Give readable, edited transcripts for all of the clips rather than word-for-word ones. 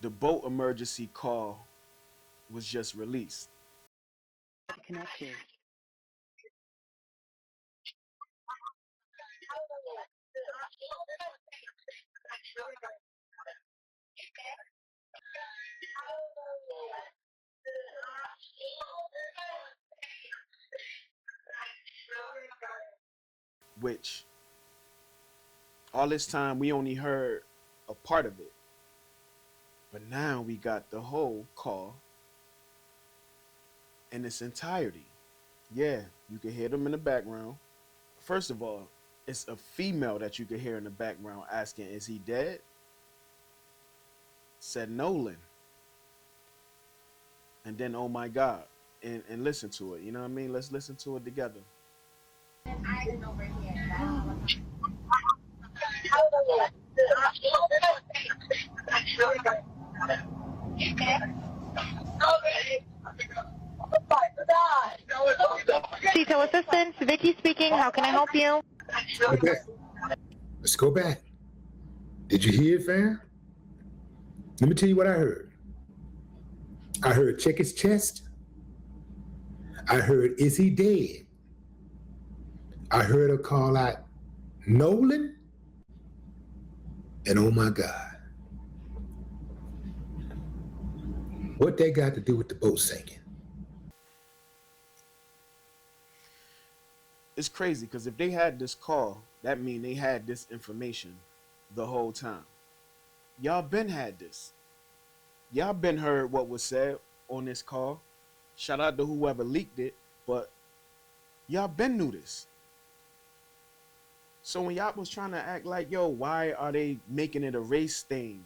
The boat emergency call was just released. Connected. Which all this time we only heard a part of it. But now we got the whole call in its entirety. Yeah, you can hear them in the background. First of all, it's a female that you can hear in the background asking, "Is he dead?" Said Nolan. And then, "Oh my God." And listen to it. You know what I mean? Let's listen to it together. Detail assistance, Vicky speaking. How can I help you? Okay, let's go back. Did you hear it, fam? Let me tell you what I heard. I heard check his chest. I heard, is he dead? I heard her call out Nolan. And oh my God. What they got to do with the boat sinking? It's crazy because if they had this call, that means they had this information the whole time. Y'all been had this. Y'all been heard what was said on this call. Shout out to whoever leaked it, but y'all been knew this. So when y'all was trying to act like, yo, why are they making it a race thing?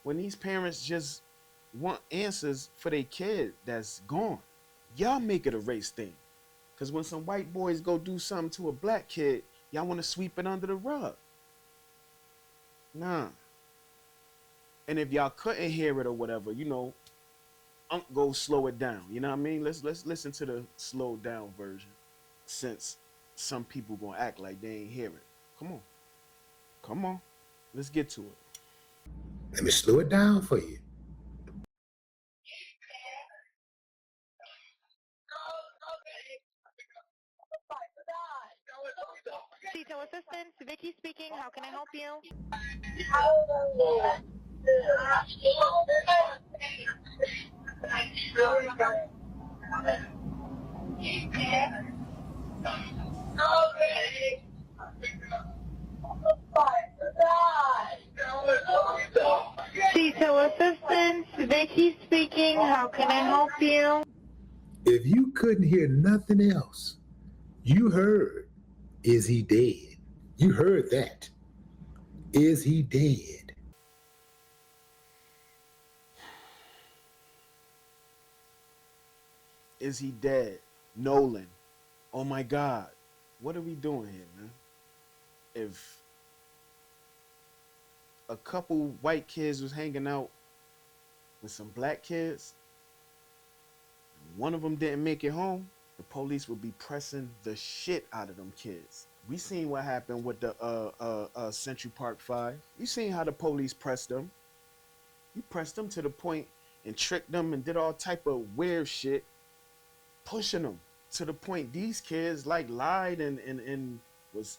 When these parents just want answers for their kid that's gone. Y'all make it a race thing. Because when some white boys go do something to a black kid, y'all want to sweep it under the rug. Nah. And if y'all couldn't hear it or whatever, you know, go slow it down. You know what I mean? Let's listen to the slowed down version. Since some people gonna act like they ain't hear it. Come on. Come on. Let's get to it. Let me slow it down for you. Detail assistance, Vicky speaking. How can I help you? Detail assistance, Vicky speaking. How can I help you? If you couldn't hear nothing else, you heard, is he dead? You heard that. Is he dead? Is he dead? Nolan. Oh my God. What are we doing here, man? If a couple white kids was hanging out with some black kids, one of them didn't make it home, the police would be pressing the shit out of them kids. We seen what happened with the Central Park 5. You seen how the police pressed them. You pressed them to the point and tricked them and did all type of weird shit, pushing them to the point these kids like lied and was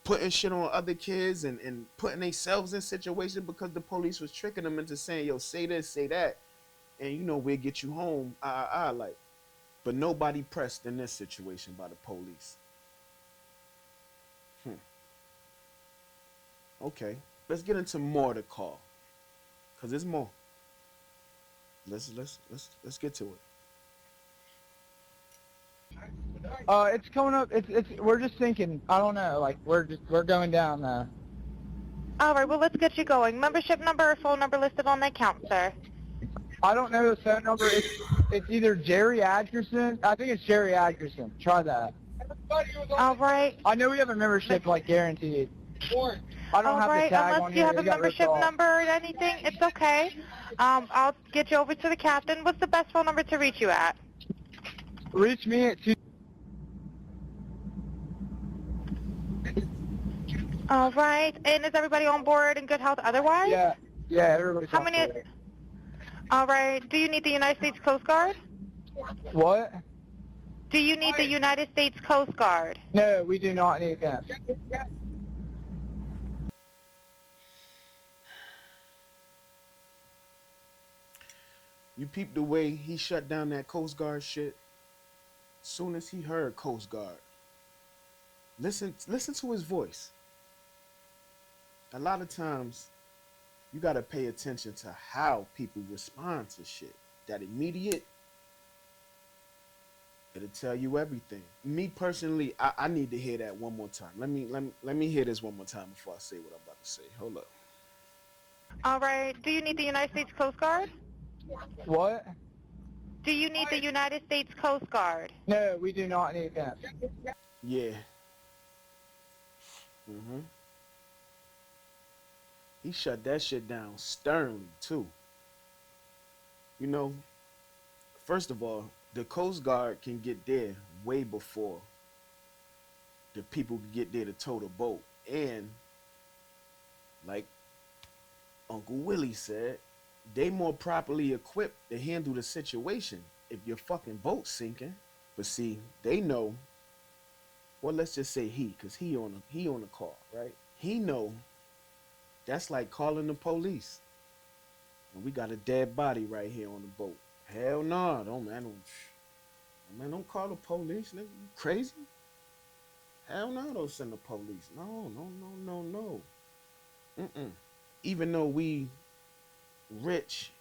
putting shit on other kids and putting themselves in situations because the police was tricking them into saying, yo, say this, say that, and you know, we'll get you home, like. But nobody pressed in this situation by the police. Okay, let's get into more to call, cause there's more. Let's get to it. It's coming up. We're just thinking. I don't know. Like we're going down. All right, well, let's get you going. Membership number or phone number listed on the account, sir. I don't know the phone number. It's either Jerry Atkerson. I think it's Jerry Atkerson. Try that. All right. I know we have a membership like guaranteed. I don't All have right, the tag unless on you here. have a It got ripped membership off. number or anything, it's okay. I'll get you over to the captain. What's the best phone number to reach you at? Reach me at 2. All right, and is everybody on board in good health otherwise? Yeah, everybody's How on many? board. All right. Do you need the United States Coast Guard? What? Do you need the United States Coast Guard? No, we do not need that. You peep the way he shut down that Coast Guard shit. Soon as he heard Coast Guard, listen to his voice. A lot of times, you gotta pay attention to how people respond to shit. That immediate, it'll tell you everything. Me personally, I need to hear that one more time. Let me hear this one more time before I say what I'm about to say. Hold up. All right. Do you need the United States Coast Guard? What? Do you need the United States Coast Guard? No, we do not need that. Yeah. Mm-hmm. He shut that shit down sternly too. You know, first of all, the Coast Guard can get there way before the people can get there to tow the boat. And like Uncle Willie said, they more properly equipped to handle the situation if your fucking boat's sinking. But see, they know, well, let's just say he, cause he on the call, right? He know that's like calling the police. And we got a dead body right here on the boat. Hell no, don't call the police, nigga. You crazy? Hell no, don't send the police. No. Mm-mm. Even though we rich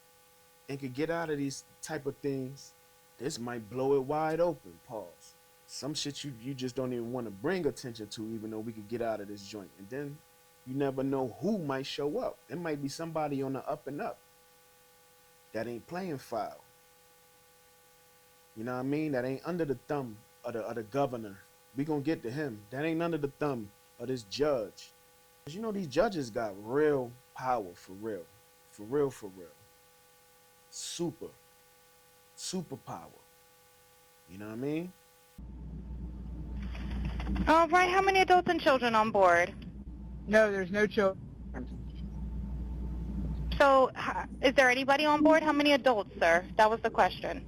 and could get out of these type of things, this might blow it wide open. Pause. Some shit you just don't even want to bring attention to, even though we could get out of this joint. And then you never know who might show up. It might be somebody on the up and up that ain't playing foul. You know what I mean? That ain't under the thumb of the governor. We gonna get to him. That ain't under the thumb of this judge. Cause you know these judges got real power for real. For real. Super power. You know what I mean? All right. How many adults and children on board? No, there's no children. So, is there anybody on board? How many adults, sir? That was the question.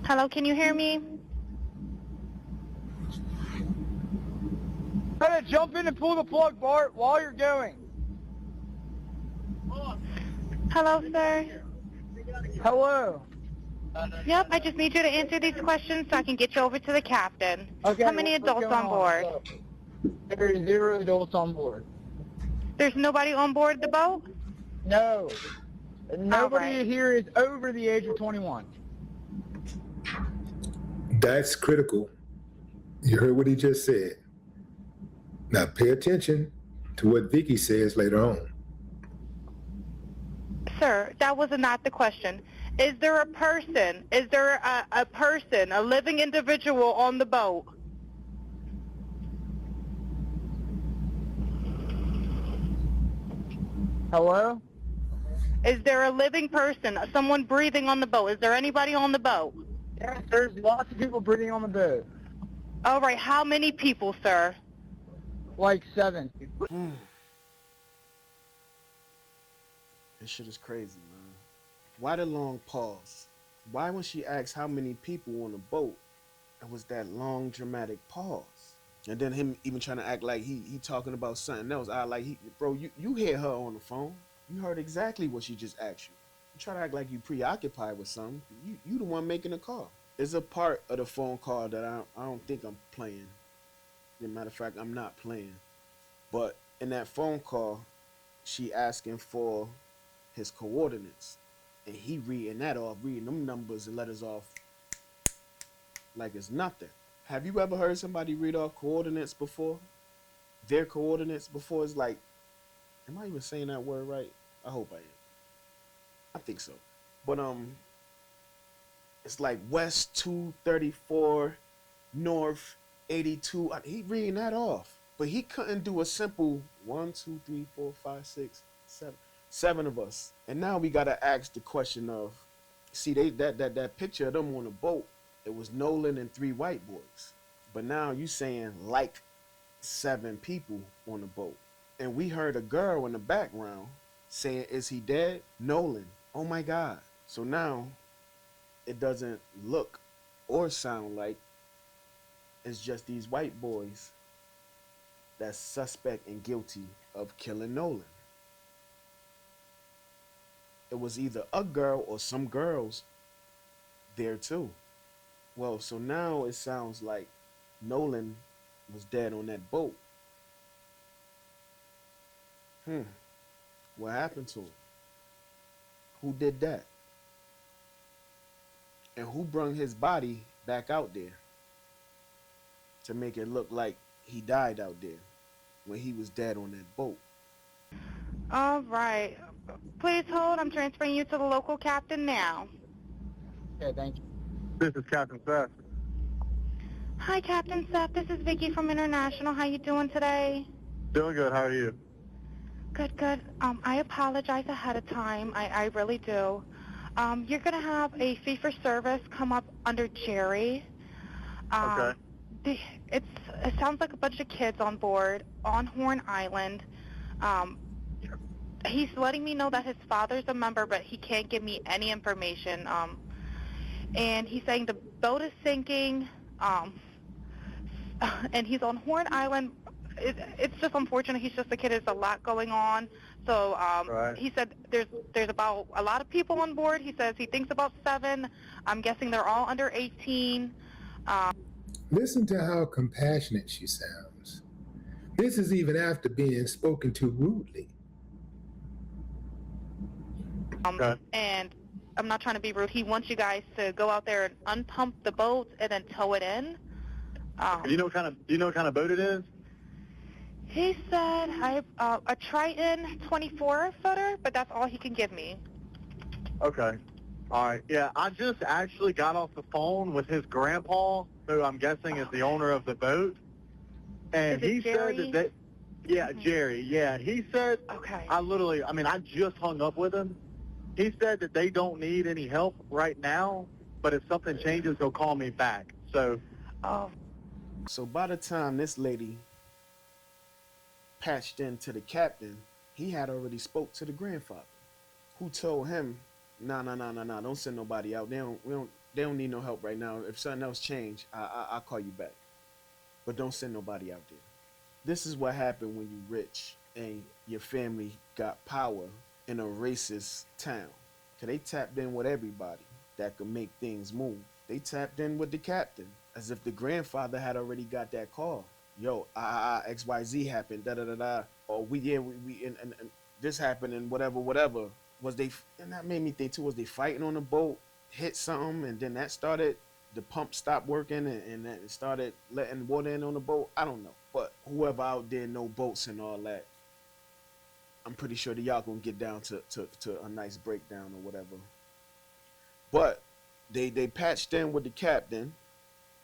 Hello, can you hear me? Better jump in and pull the plug, Bart, while you're going. Hello, sir. Hello. Yep, I just need you to answer these questions so I can get you over to the captain. Okay. How many what's adults going on board? There are 0 adults on board. There's nobody on board the boat? No. Nobody right. here is over the age of 21. That's critical. You heard what he just said. Now pay attention to what Vicky says later on. Sir, that was not the question. Is there a person, a living individual on the boat? Hello? Is there a living person, someone breathing on the boat? Is there anybody on the boat? Yes, there's lots of people breathing on the boat. All right, how many people, sir? Like 7. This shit is crazy, man. Why the long pause? Why when she asked how many people on the boat, it was that long dramatic pause? And then him even trying to act like he talking about something else. Bro, you hear her on the phone. You heard exactly what she just asked you. You try to act like you preoccupied with something. You the one making the call. There's a part of the phone call that I don't think I'm playing. As a matter of fact, I'm not playing. But in that phone call, she asking for his coordinates. And he reading that off, reading them numbers and letters off like it's nothing. Have you ever heard somebody read off coordinates before? Their coordinates before? It's like, am I even saying that word right? I hope I am. I think so. But it's like west 234, north 82. He reading that off. But he couldn't do a simple 1, 2, 3, 4, 5, 6, 7. 7 of us. And now we gotta ask the question of, see, that picture of them on the boat, it was Nolan and 3 white boys. But now you saying like 7 people on the boat. And we heard a girl in the background saying, "Is he dead?" Nolan. Oh my God. So now it doesn't look or sound like it's just these white boys that's suspect and guilty of killing Nolan. It was either a girl or some girls there too. Well, so now it sounds like Nolan was dead on that boat. Hmm. What happened to him? Who did that? And who brung his body back out there to make it look like he died out there when he was dead on that boat? All right. Please hold. I'm transferring you to the local captain now. Okay, thank you. This is Captain Seth. Hi, Captain Seth. This is Vicky from International. How you doing today? Doing good. How are you? Good, good. I apologize ahead of time. I really do. You're going to have a fee-for-service come up under Jerry. Okay. It sounds like a bunch of kids on board on Horn Island. He's letting me know that his father's a member, but he can't give me any information. And he's saying the boat is sinking, and he's on Horn Island. It's just unfortunate. He's just a kid. There's a lot going on. So Right. he said there's about a lot of people on board. He says he thinks about 7. I'm guessing they're all under 18. Listen to how compassionate she sounds. This is even after being spoken to rudely. Okay. And I'm not trying to be rude. He wants you guys to go out there and unpump the boat and then tow it in. Do you know what kind of boat it is? He said a Triton 24-footer, but that's all he can give me. Okay. All right. Yeah, I just actually got off the phone with his grandpa, who I'm guessing is the owner of the boat, and Is it he Jerry? said that yeah, Mhm. Jerry. Yeah, he said. Okay. I just hung up with him. He said that they don't need any help right now, but if something changes, he'll call me back. So, Oh, So by the time this lady patched into the captain, he had already spoke to the grandfather, who told him, "Nah, nah, nah, nah, nah. Don't send nobody out. They don't need no help right now. If something else change, I'll call you back. But don't send nobody out there." This is what happened when you rich and your family got power in a racist town. Cause they tapped in with everybody that could make things move. They tapped in with the captain as if the grandfather had already got that call. Yo, XYZ happened, da da da da. Or we and this happened and whatever. Was they, and that made me think too, was they fighting on the boat, hit something, and then that started, the pump stopped working and then it started letting water in on the boat? I don't know. But whoever out there know boats and all that, I'm pretty sure that y'all gonna get down to a nice breakdown or whatever. But they patched in with the captain,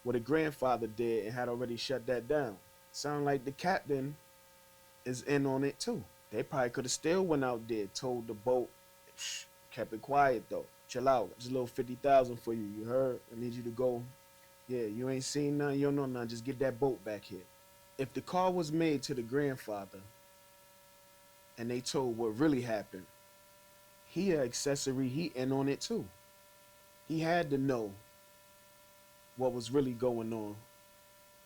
what the grandfather did, and had already shut that down. Sound like the captain is in on it too. They probably could have still went out there, told the boat, kept it quiet though. Chill out. Just a little 50,000 for you. You heard? I need you to go. Yeah, you ain't seen none. You don't know none. Just get that boat back here. If the call was made to the grandfather and they told what really happened, he an accessory. He in on it too. He had to know what was really going on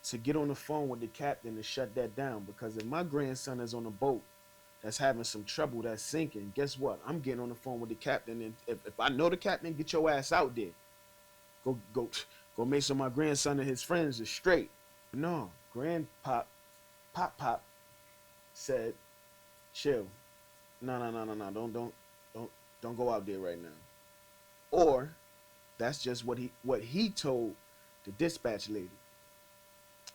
to get on the phone with the captain to shut that down. Because if my grandson is on a boat that's having some trouble, that's sinking, guess what? I'm getting on the phone with the captain, and if I know the captain, get your ass out there. Go make sure my grandson and his friends are straight. No, pop said, chill. No. Don't go out there right now. Or that's just what he told the dispatch lady.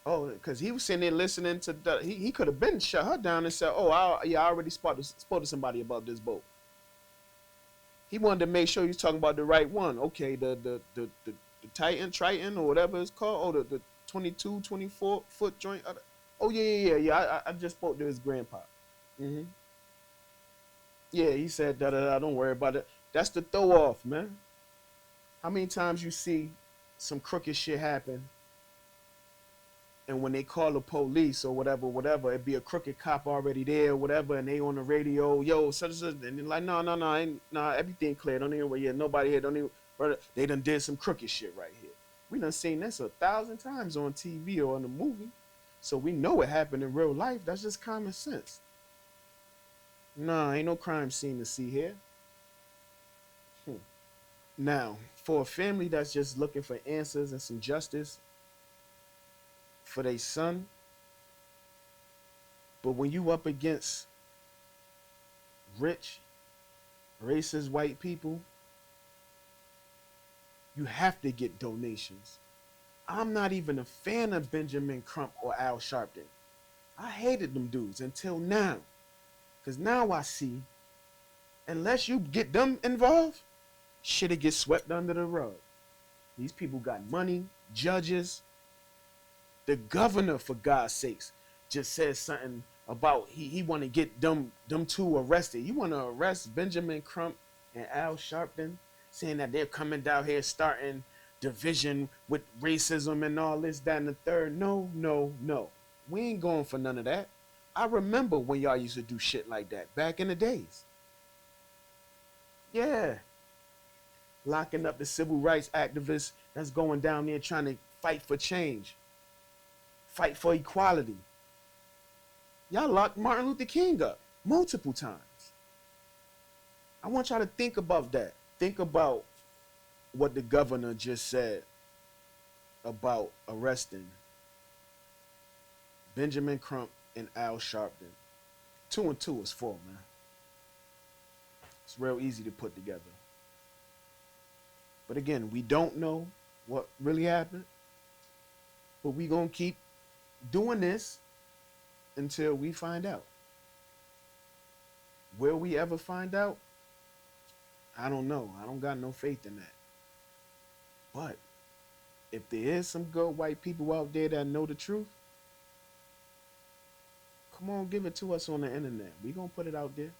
Oh, because he was sitting there listening to he could have been shut her down and said, "Oh, I already spoke to somebody about this boat." He wanted to make sure he was talking about the right one. Okay, the Triton or whatever it's called. Oh, the 22, 24-foot joint. Oh yeah. I just spoke to his grandpa. Mm-hmm. Yeah, he said da. Don't worry about it. That's the throw off, man. How many times you see some crooked shit happen And when they call the police or whatever, it'd be a crooked cop already there, whatever, and they on the radio, yo, such and such, and they're like, no, everything clear. Don't even, yeah, nobody here, don't even, brother, they done did some crooked shit right here. We done seen this 1,000 times on TV or on a movie, so we know it happened in real life. That's just common sense. Nah, ain't no crime scene to see here. Now, for a family that's just looking for answers and some justice for their son, but when you up against rich, racist white people, you have to get donations. I'm not even a fan of Benjamin Crump or Al Sharpton. I hated them dudes until now. Because now I see, unless you get them involved, shit'll get swept under the rug. These people got money, judges. The governor, for God's sakes, just said something about he want to get them two arrested. You want to arrest Benjamin Crump and Al Sharpton, saying that they're coming down here starting division with racism and all this, that, and the third. No. We ain't going for none of that. I remember when y'all used to do shit like that back in the days. Yeah. Locking up the civil rights activists that's going down there trying to fight for change. Fight for equality. Y'all locked Martin Luther King up multiple times. I want y'all to think about that. Think about what the governor just said about arresting Benjamin Crump and Al Sharpton. 2 and 2 is 4, man. It's real easy to put together. But again, we don't know what really happened. But we gonna keep doing this until we find out. Will we ever find out? I don't know. I don't got no faith in that. But if there is some good white people out there that know the truth, come on, give it to us on the internet. We gonna put it out there.